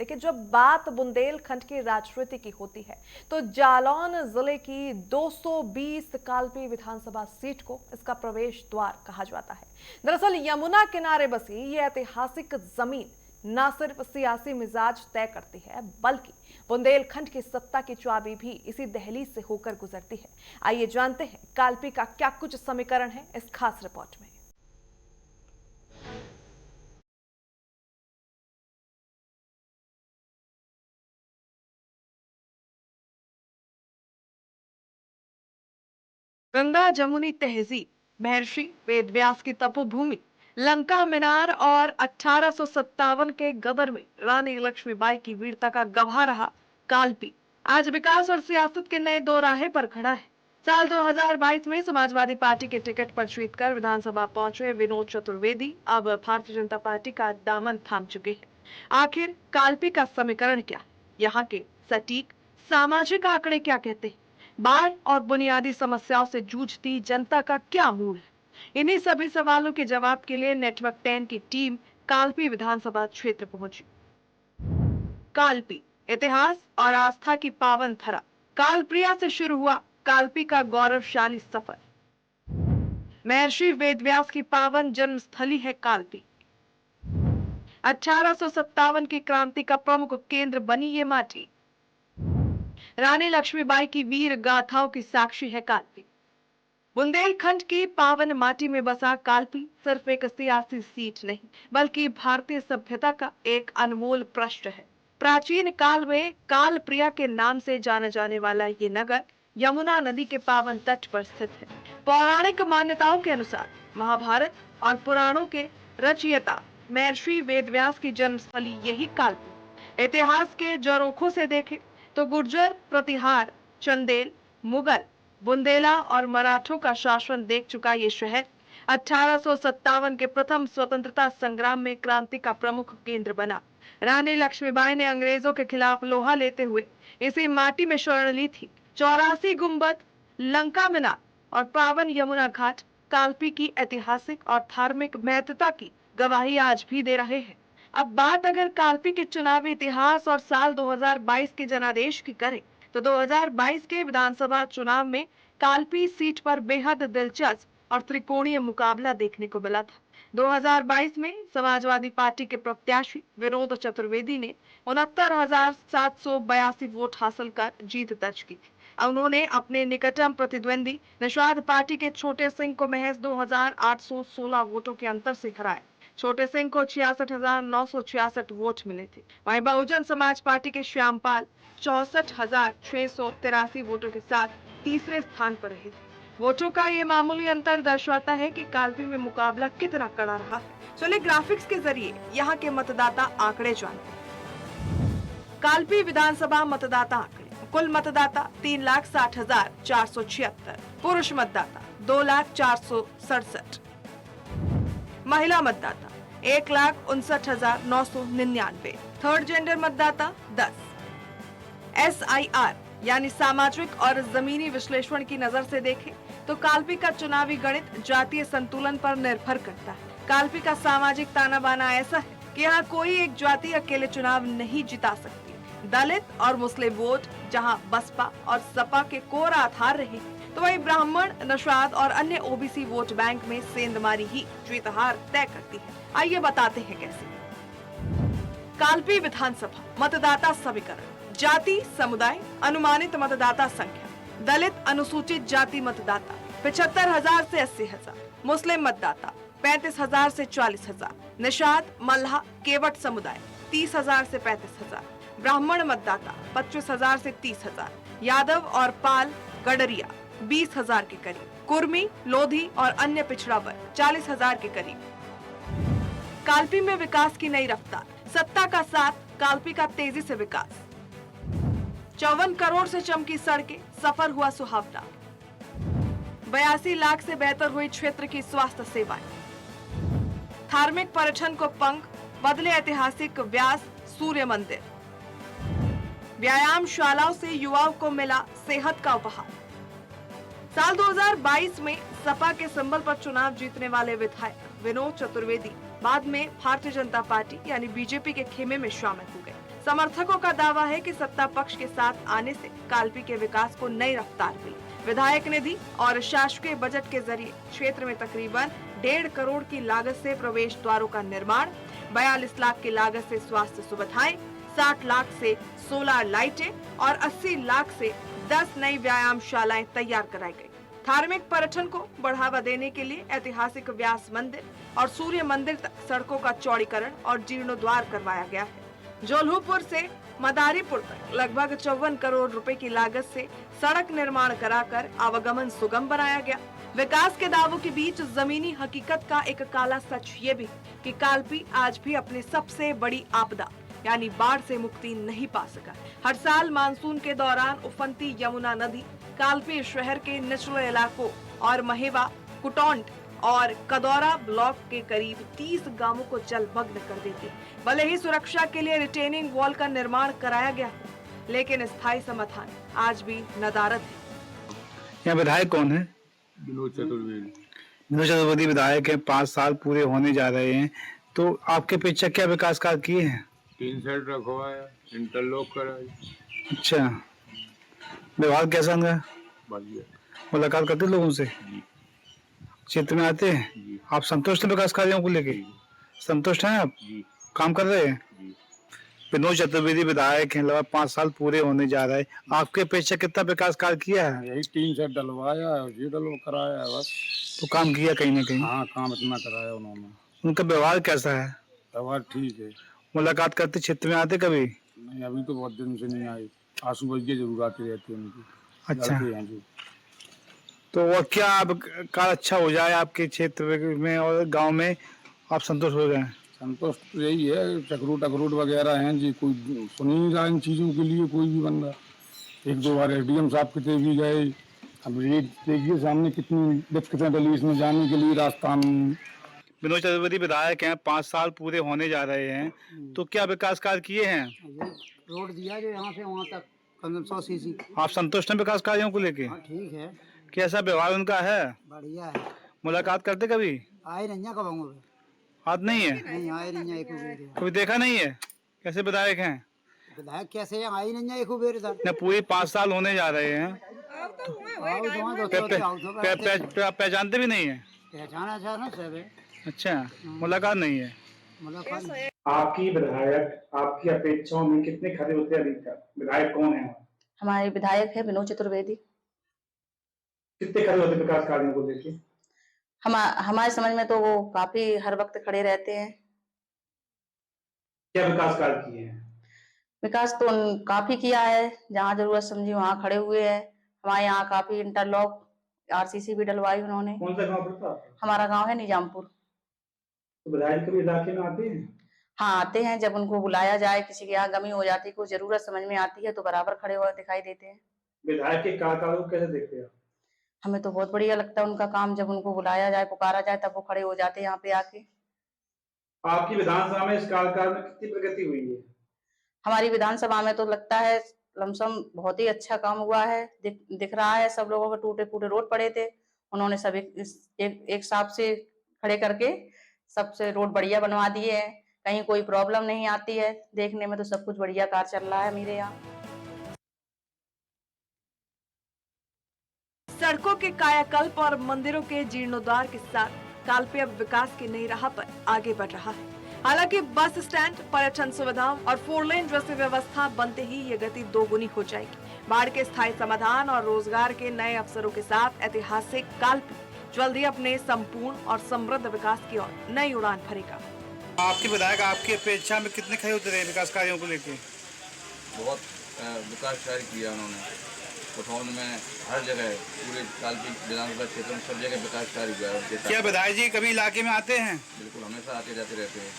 देखिए, जब बात बुंदेलखंड की राजनीति की होती है तो जालौन जिले की 220 काल्पी विधानसभा सीट को इसका प्रवेश द्वार कहा जाता है। दरअसल यमुना किनारे बसी ये ऐतिहासिक जमीन न सिर्फ सियासी मिजाज तय करती है, बल्कि बुंदेलखंड की सत्ता की चाबी भी इसी दहलीज से होकर गुजरती है। आइए जानते हैं काल्पी का क्या कुछ समीकरण है इस खास रिपोर्ट में। गंगा जमुनी तहजीब, महर्षि वेदव्यास की तपोभूमि, लंका मीनार और 1857 के गदर में रानी लक्ष्मीबाई की वीरता का गवाह रहा कालपी आज विकास और सियासत के नए दोराहे पर खड़ा है। साल 2022 में समाजवादी पार्टी के टिकट पर जीतकर विधानसभा पहुंचे विनोद चतुर्वेदी अब भारतीय जनता पार्टी का दामन थाम चुके हैं। आखिर कालपी का समीकरण क्या, यहाँ के सटीक सामाजिक आंकड़े क्या कहते हैं, बाढ़ और बुनियादी समस्याओं से जूझती जनता का क्या मूड है, इन्हीं सभी सवालों के जवाब के लिए नेटवर्क 10 की टीम कालपी विधानसभा क्षेत्र पहुंची। कालपी, इतिहास और आस्था की पावन धरा। कालप्रिया से शुरू हुआ कालपी का गौरवशाली सफर। महर्षि वेदव्यास की पावन जन्मस्थली है कालपी। 1857 की क्रांति का प्रमुख केंद्र बनी ये माटी। रानी लक्ष्मीबाई की वीर गाथाओं की साक्षी है कालपी। बुंदेलखंड की पावन माटी में बसा कालपी सिर्फ एक सियासी सीट नहीं, बल्कि भारतीय सभ्यता का एक अनमोल पृष्ठ है। प्राचीन काल में काल प्रिया के नाम से जाना जाने वाला ये नगर यमुना नदी के पावन तट पर स्थित है। पौराणिक मान्यताओं के अनुसार महाभारत और पुराणों के रचयिता महर्षि वेदव्यास की जन्मस्थली यही कालपी। इतिहास के जरोखों से देखें तो गुर्जर, प्रतिहार, चंदेल, मुगल, बुंदेला और मराठों का शासन देख चुका ये शहर 1857 के प्रथम स्वतंत्रता संग्राम में क्रांति का प्रमुख केंद्र बना। रानी लक्ष्मीबाई ने अंग्रेजों के खिलाफ लोहा लेते हुए इसी माटी में शरण ली थी। 84 गुंबद, लंका मीनार और पावन यमुना घाट कालपी की ऐतिहासिक और धार्मिक महत्ता की गवाही आज भी दे रहे हैं। अब बात अगर कालपी के चुनावी इतिहास और साल 2022 के जनादेश की करें तो 2022 के विधानसभा चुनाव में कालपी सीट पर बेहद दिलचस्प और त्रिकोणीय मुकाबला देखने को मिला था। 2022 में समाजवादी पार्टी के प्रत्याशी विनोद चतुर्वेदी ने 69,782 वोट हासिल कर जीत दर्ज की थी। उन्होंने अपने निकटतम प्रतिद्वंदी निषाद पार्टी के छोटे सिंह को महज 2,816 वोटों के अंतर से हराया। छोटे सिंह को 66,966 वोट मिले थे। वहीं बहुजन समाज पार्टी के श्यामपाल 64,683 वोटों के साथ तीसरे स्थान पर रहे थे। वोटों का ये मामूली अंतर दर्शाता है कि कालपी में मुकाबला कितना कड़ा रहा है। चलिए ग्राफिक्स के जरिए यहाँ के मतदाता आंकड़े जानते हैं। कालपी विधानसभा मतदाता आंकड़े। कुल मतदाता 3,60,476। पुरुष मतदाता 2,04,67। महिला मतदाता 1,59,999। थर्ड जेंडर मतदाता 10। SIR यानी सामाजिक और जमीनी विश्लेषण की नजर से देखें तो कालपी का चुनावी गणित जातीय संतुलन पर निर्भर करता है। कालपी का सामाजिक ताना बाना ऐसा है कि यहाँ कोई एक जाति अकेले चुनाव नहीं जिता सकती। दलित और मुस्लिम वोट जहाँ बसपा और सपा के कोर आधार रहे, तो वही ब्राह्मण, निषाद और अन्य OBC वोट बैंक में सेंधमारी ही जीत हार तय करती है। आइए बताते हैं कैसे। कालपी विधानसभा मतदाता समीकरण। जाति समुदाय अनुमानित मतदाता संख्या। दलित अनुसूचित जाति मतदाता 75,000 से 80,000। मुस्लिम मतदाता 35,000 से 40,000। निषाद, मल्लाह, केवट समुदाय 30,000 से 35,000। ब्राह्मण मतदाता 25,000 से 30,000। यादव और पाल, गडरिया 20,000 के करीब। कुर्मी, लोधी और अन्य पिछड़ा वर्ग 40,000 के करीब। कालपी में विकास की नई रफ्तार। सत्ता का साथ, कालपी का तेजी से विकास। 54 करोड़ से चमकी सड़कें, सफर हुआ सुहावना। 82 लाख से बेहतर हुई क्षेत्र की स्वास्थ्य सेवाएं। धार्मिक पर्यटन को पंख, बदले ऐतिहासिक व्यास सूर्य मंदिर। व्यायाम शालाओं से युवाओं को मिला सेहत का उपहार। साल 2022 में सपा के सिंबल पर चुनाव जीतने वाले विधायक विनोद चतुर्वेदी बाद में भारतीय जनता पार्टी यानी बीजेपी के खेमे में शामिल हो गए। समर्थकों का दावा है कि सत्ता पक्ष के साथ आने से कालपी के विकास को नई रफ्तार मिली। विधायक निधि और शासकीय बजट के जरिए क्षेत्र में तकरीबन 1.5 करोड़ की लागत से प्रवेश द्वारों का निर्माण, 42 लाख की लागत से स्वास्थ्य सुविधाएं, 60 लाख से सोलर लाइटें और 80 लाख से 10 नई व्यायामशालाएं तैयार कराई गई। धार्मिक पर्यटन को बढ़ावा देने के लिए ऐतिहासिक व्यास मंदिर और सूर्य मंदिर तक सड़कों का चौड़ीकरण और जीर्णोद्वार करवाया गया है। जोल्हूपुर से मदारीपुर तक लगभग 54 करोड़ रुपए की लागत से सड़क निर्माण कराकर आवागमन सुगम बनाया गया। विकास के दावों के बीच जमीनी हकीकत का एक काला सच ये भी कि कालपी आज भी अपनी सबसे बड़ी आपदा यानी बाढ़ से मुक्ति नहीं पा सका। हर साल मानसून के दौरान उफनती यमुना नदी कालपी शहर के निचले इलाकों और महेवा, कुटौंट और कदौरा ब्लॉक के करीब 30 गांवों को जलमग्न कर देती। भले ही सुरक्षा के लिए रिटेनिंग वॉल का निर्माण कराया गया है, लेकिन स्थायी समाधान आज भी नदारद है। यहाँ विधायक कौन है? विनोद चतुर्वेदी। विनोद चतुर्वेदी विधायक हैं, 5 साल पूरे होने जा रहे हैं, तो आपके अपेक्षा क्या विकास कार्य किए हैं? 3 सेट रखवाया, इंटरलॉक कराई। अच्छा, व्यवहार कैसा उनका? बढ़िया मुलाकात करते लोगों से? जी क्षेत्र में आते हैं? जी आप संतुष्ट हैं विकास कार्यों को लेके? जी संतुष्ट हैं आप? जी काम कर रहे हैं? जी। विनोद चतुर्वेदी विधायक हैं, लगभग 5 साल पूरे होने जा रहे हैं, आपके अपेक्षा कितना विकास कार्य किया है? यही 3 सेट डलवाया है, ये डलवा कराया है बस। तो काम किया कहीं ना कहीं? हाँ, काम इतना कराया उन्होंने। उनका व्यवहार कैसा है? व्यवहार ठीक है। मुलाकात करते, क्षेत्र में आते कभी? नहीं, अभी तो बहुत दिन से नहीं आए। आंसू बज के जरूर आती रहती है उनकी। अच्छा, लड़के हैं जो। तो वो क्या अब कार्य अच्छा हो जाए आपके क्षेत्र में और गांव में, आप संतुष्ट हो गए? संतुष्ट तो यही है, चक्रूट अखरूट वगैरह हैं जी, कोई सुन ही नहीं रहा इन चीज़ों के लिए कोई भी बंदा। 1-2 बार एसडीएम साहब के भी गए। अब ये देखिए सामने कितनी दिक्कतें डली इसमें जाने के लिए रास्ता में। विनोद चतुर्वेदी विधायक हैं, 5 साल पूरे होने जा रहे हैं, तो क्या विकास कार्य किए हैं? रोड दिया जो यहाँ से वहाँ तक कम से कम 100 सीसी। आप संतुष्ट हैं विकास कार्यों को लेके? हाँ ठीक है, कैसा व्यवहार उनका है? बढ़िया है। मुलाकात करते कभी? आए नहीं है कब आऊँगा? आज नहीं है? नहीं आए नहीं है एक बेर। कभी देखा नहीं है? कैसे विधायक हैं? विधायक कैसे है, आए नहीं है एक बेर इधर। न पूरे 5 साल होने जा रहे हैं, आओ तो आप पहचानते भी नहीं है? पहचाना ना सब है। अच्छा, मुलाकात नहीं है। मतलब आपकी विधायक, आपकी अपेक्षाओं में कितने खरे होते हैं अभी तक? विधायक कौन है? हमारे विधायक है विनोद चतुर्वेदी। कितने खरे होते विकास कार्यों को लेके? हमारे समझ में तो वो काफी हर वक्त खड़े रहते हैं। क्या विकास कार्य किए हैं? विकास तो काफी किया है, जहाँ जरूरत समझी वहाँ खड़े हुए हैं। हमारे यहाँ काफी इंटरलॉक, आरसीसी भी डलवाई उन्होंने। कौन सा गांव पड़ता है? हमारा गांव है निजामपुर। तो विधायक कभी इलाके में आते हैं? हाँ आते हैं, जब उनको बुलाया जाए, किसी के यहाँ गमी हो जाती है, कुछ जरूरत समझ में आती है तो बराबर खड़े हुए दिखाई देते हैं। विधायक के कार्यकाल को कैसे देखते हैं? हमें तो बहुत बढ़िया लगता है उनका काम, जब उनको बुलाया जाए, पुकारा जाए, तब वो खड़े हो जाते हैं यहाँ पे आके। आपकी विधानसभा में इस कार्यकाल में कितनी प्रगति हुई है? हमारी विधानसभा में तो लगता है लमसम बहुत ही अच्छा काम हुआ है। दिख रहा है, सब लोगों के टूटे फूटे रोड पड़े थे, उन्होंने सब एक साथ से खड़े करके सबसे रोड बढ़िया बनवा दिए हैं। कहीं कोई प्रॉब्लम नहीं आती है, देखने में तो सब कुछ बढ़िया कार्य चल रहा है मेरे यहाँ। सड़कों के कायाकल्प और मंदिरों के जीर्णोद्धार के साथ कालपी अब विकास की नई राह पर आगे बढ़ रहा है। हालांकि बस स्टैंड, पर्यटन सुविधाओं और 4 लेन जैसी व्यवस्था बनते ही ये गति दोगुनी हो जाएगी। बाढ़ के स्थायी समाधान और रोजगार के नए अवसरों के साथ ऐतिहासिक कालपी जल्द ही अपने संपूर्ण और समृद्ध विकास की ओर नई उड़ान भरेगा। आपके विधायक आपकी अपेक्षा में कितने खरे उतरे हैं विकास कार्यों को लेके? बहुत विकास कार्य किया उन्होंने। कुटौंध में हर जगह, पूरे कालपी विधानसभा क्षेत्र में सब जगह विकास कार्य हुआ है उनके साथ। क्या विधायक जी कभी इलाके में आते हैं? बिल्कुल, हमेशा आते जाते रहते हैं।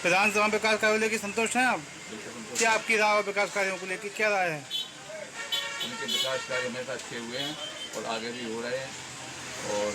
विधानसभा में विकास कार्यों को लेकर संतुष्ट हैं आप? बिल्कुल संतुष्ट। क्या आपकी राय विकास कार्यों को लेकर क्या राय है? उनके विकास कार्य हमेशा अच्छे हुए हैं और आगे भी हो रहे हैं और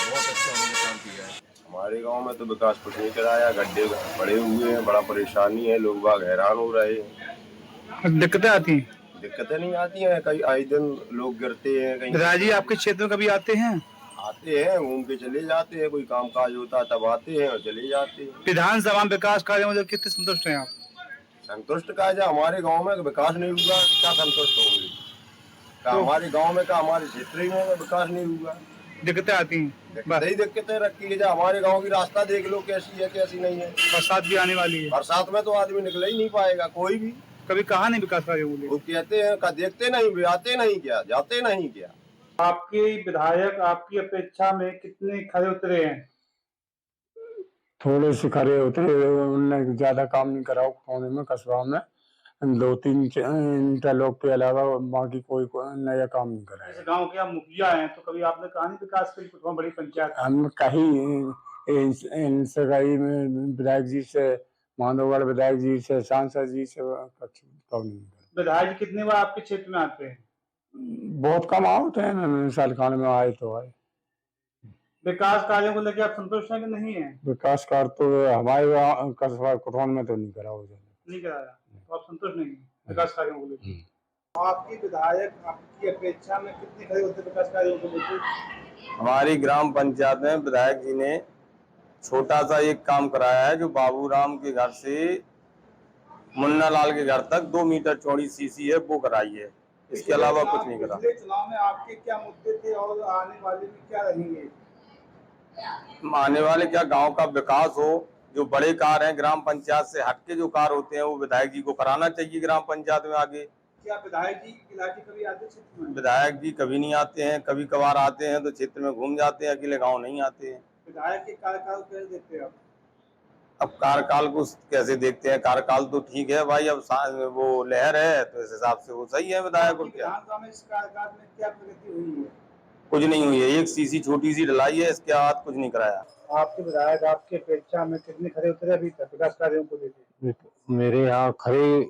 बहुत अच्छा उन्होंने काम किया है। हमारे गांव में तो विकास कुछ नहीं कराया, गड्ढे पड़े हुए हैं, बड़ा परेशानी है, लोग बाग हैरान हो रहे हैं। दिक्कतें आती हैं? दिक्कतें नहीं आती हैं, कई आए दिन लोग गिरते हैं। कहीं विधायक जी आपके क्षेत्र में कभी आते हैं? आते हैं, घूम के चले जाते हैं, कोई काम काज होता है तब आते हैं और चले जाते हैं। विधानसभा में विकास कार्यों में कितने संतुष्ट हैं आप? संतुष्ट का है, हमारे गांव में विकास नहीं हुआ, क्या संतुष्ट होंगे? क्या हमारे गांव में, क्या हमारे क्षेत्र में विकास नहीं हुआ? दिक्कतें आती हैं, नहीं दिक्कतें रखी है। हमारे गांव की रास्ता देख लो, कैसी है कैसी नहीं है। बरसात भी आने वाली है, बरसात में तो आदमी निकल ही नहीं पाएगा कोई भी। कभी कहा नहीं विकास कार्य बोले? वो कहते हैं का देखते नहीं, आते नहीं क्या, जाते नहीं क्या। आपके विधायक आपकी अपेक्षा में कितने खरे उतरे हैं? थोड़े से खरे उतरे, उनने ज्यादा काम नहीं करा कोने में, कस्बा में 2-3 इंटरलॉक के अलावा बाकी कोई नया काम नहीं करा जैसे है। गांव के आप मुखिया हैं, तो कभी आपने कहा नहीं विकास की कुछ बड़ी पंचायत? हम कहीं इनसे कहीं विधायक जी से, माधवगढ़ विधायक जी से, सांसद जी से कम नहीं करा। विधायक जी कितने बार आपके क्षेत्र में आते हैं? बहुत कम आते हैं, साल खान में आए तो आए। विकास कार्यों को लेकर आप संतुष्ट हैं कि नहीं है? विकास कार्य तो हमारे कस्बा कुठौन में तो नहीं करा हो जाए, नहीं कराया, तो आप संतुष्ट नहीं हैं विकास कार्यों को लेकर? आपकी विधायक आपकी अपेक्षा में कितने खरे उतरे विकास कार्यों को लेकर? हमारी ग्राम पंचायत में विधायक जी ने छोटा सा एक काम कराया है, जो बाबूराम के घर से मुन्ना लाल के घर तक 2 मीटर चौड़ी सीसी है, वो कराई है। इसके अलावा कुछ नहीं करा। पिछले चुनाव में आपके क्या मुद्दे थे और आने वाले में क्या रहेंगे? आने वाले क्या, गांव का विकास हो, जो बड़े कार्य हैं ग्राम पंचायत से हटके जो कार्य होते हैं वो विधायक जी को कराना चाहिए ग्राम पंचायत में आगे। क्या विधायक जी इलाके कभी आते क्षेत्र में? विधायक जी कभी नहीं आते हैं, कभी कभार आते हैं तो क्षेत्र में घूम जाते हैं, अकेले गांव नहीं आते हैं। विधायक के कार्यकाल कैसे देखते हैं आप? अब कार्यकाल को कैसे देखते हैं? कार्यकाल तो ठीक है भाई, अब वो लहर है तो इस हिसाब से वो सही है विधायक। और क्या विधानसभा में इस कार्यकाल में क्या प्रगति हुई है? कुछ नहीं हुई है, एक सीसी छोटी सी डलाई है, इसके बाद कुछ नहीं कराया। आपके विधायक आपकी अपेक्षा में कितने खरे उतरे अभी तक विकास कार्यों को लेकर? मेरे यहाँ खरे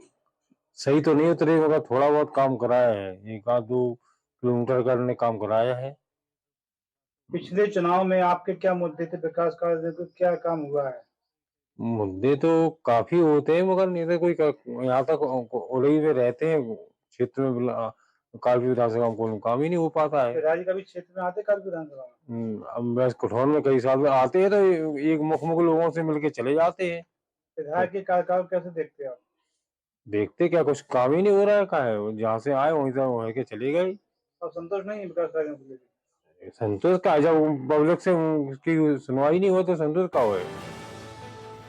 सही तो नहीं उतरे, मगर थोड़ा बहुत काम कराया है, 1-2 किलोमीटर का ने काम कराया है। पिछले चुनाव में आपके क्या मुद्दे थे विकास कार्य को, क्या काम हुआ है? मुद्दे तो काफी होते हैं, मगर नहीं तो कोई यहाँ तक उलझे हुए रहते हैं क्षेत्र में, कालपी विधानसभा में कोई काम ही नहीं हो पाता है। राज्य का भी क्षेत्र में आते कालपी विधानसभा में? अब बस कुठौन में कई साल में आते हैं तो एक मुख लोगों से मिलके चले जाते हैं। विधायक के कार्यकाल कैसे देखते हैं आप? देखते क्या, कुछ काम ही नहीं हो रहा है, का है जहाँ से आए वहीं से वहीं के चले गए। आप संतोष नहीं है विकास कार्यों को लेकर? संतोष का, जब पब्लिक से उसकी सुनवाई नहीं हो तो संतोष का हो।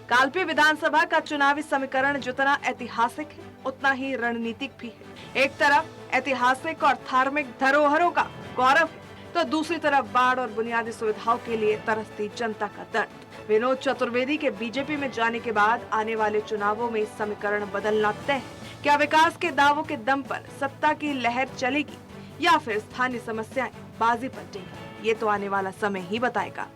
कालपी विधानसभा का चुनावी समीकरण जितना ऐतिहासिक है उतना ही रणनीतिक भी है। एक तरफ ऐतिहासिक और धार्मिक धरोहरों का गौरव है, तो दूसरी तरफ बाढ़ और बुनियादी सुविधाओं के लिए तरसती जनता का दर्द। विनोद चतुर्वेदी के बीजेपी में जाने के बाद आने वाले चुनावों में समीकरण बदलना तय है। क्या विकास के दावों के दम पर सत्ता की लहर चलेगी या फिर स्थानीय समस्याएं बाजी पलटेंगी, ये तो आने वाला समय ही बताएगा।